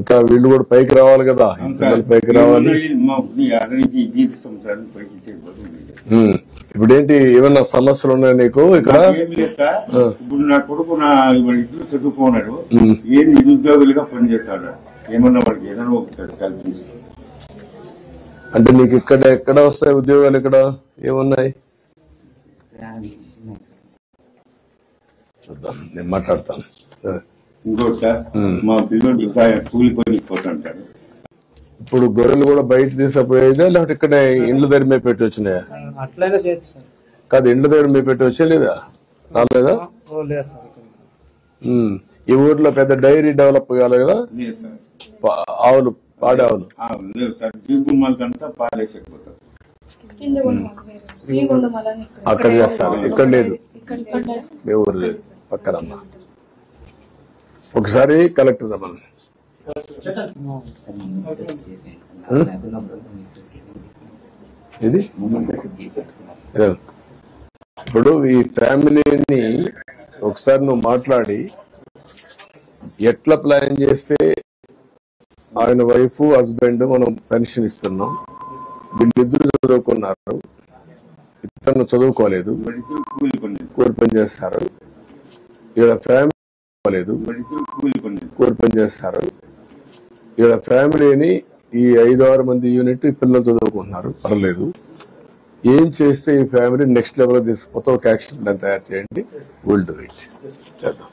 ఇంకా వీళ్ళు కూడా పైకి రావాలి కదా, పైకి రావాలి. ఇప్పుడు ఏంటి, ఏమన్నా సమస్యలు ఉన్నాయా నీకు ఇక్కడ? ఇప్పుడు నా కొడుకు ఇద్దరు చదువుకున్నాడు, ఏం నిరుద్యోగులుగా పనిచేస్తాడు, ఏమన్నా వాడికి ఏదైనా ఒకసారి కల్పించారు. అంటే నీకు ఇక్కడ ఎక్కడ వస్తాయి ఉద్యోగాలు? ఇక్కడ ఏమున్నాయి చూద్దాం, నేను మాట్లాడతాను. ఇంకోటి సార్, మా పిల్లలు వ్యవసాయం కూలిపోయి పోతుంటారు. ఇప్పుడు గొర్రెలు కూడా బయట తీసుకుపోయేదా, లేకపోతే ఇక్కడ ఇండ్ల దగ్గర మేము పెట్టి వచ్చినాయా? అట్లయినా చేయొచ్చు సార్. కాదు, ఇండ్ల దగ్గర మేము పెట్టి వచ్చే లేదా, రాలేదా? ఈ ఊర్లో పెద్ద డైరీ డెవలప్ కావాలి కదా, ఆవులు, పాడి ఆవులు లేవు సార్. గుమ్మాలకంతా పాలేసేకపోతారు, అక్కడ చేస్తారు, ఇక్కడ లేదు, మీ ఊరు లేదు, పక్కనమ్మా. ఒకసారి కలెక్టర్ రమ్మని. ఇది ఇప్పుడు ఈ ఫ్యామిలీని ఒకసారి నువ్వు మాట్లాడి ఎట్లా ప్లాన్ చేస్తే ఆయన వైఫ్ హస్బెండ్ మనం పెన్షన్ ఇస్తున్నాం, వీళ్ళిద్దరు చదువుకున్నారు, ఇతను చదువుకోలేదు, కూలి పని చేస్తారు, ఇక్కడ ఫ్యామిలీ లేదు, కూలి పని చేస్తారు, ఇక్కడ ఫ్యామిలీని ఈ 5-6 మంది యూనిట్ పిల్లలు చదువుకుంటున్నారు, పర్లేదు. ఏం చేస్తే ఈ ఫ్యామిలీ నెక్స్ట్ లెవెల్ తీసుకుపోతే ఒక యాక్షన్ ప్లాన్ తయారు చేయండి, విల్ డూ ఇట్, చేద్దాం.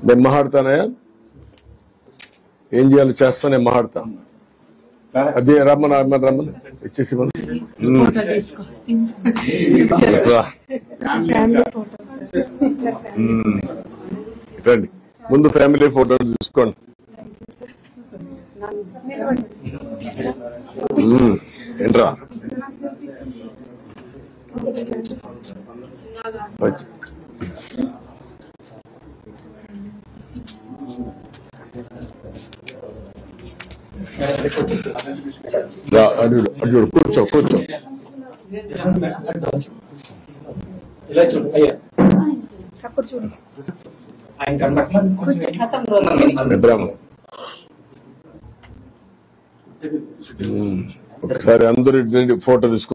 నేను మాట్లాడతానయా, ఏం చేయాలో చేస్తా, నేను మాట్లాడతాను. అదే రమ్మని ఇచ్చేసి రండి, ముందు ఫ్యామిలీ ఫోటోలు తీసుకోండి. ఏంట్రా అడు కూర్చో కూర్చో. ఒకసారి అందరూ ఫోటో తీసుకో.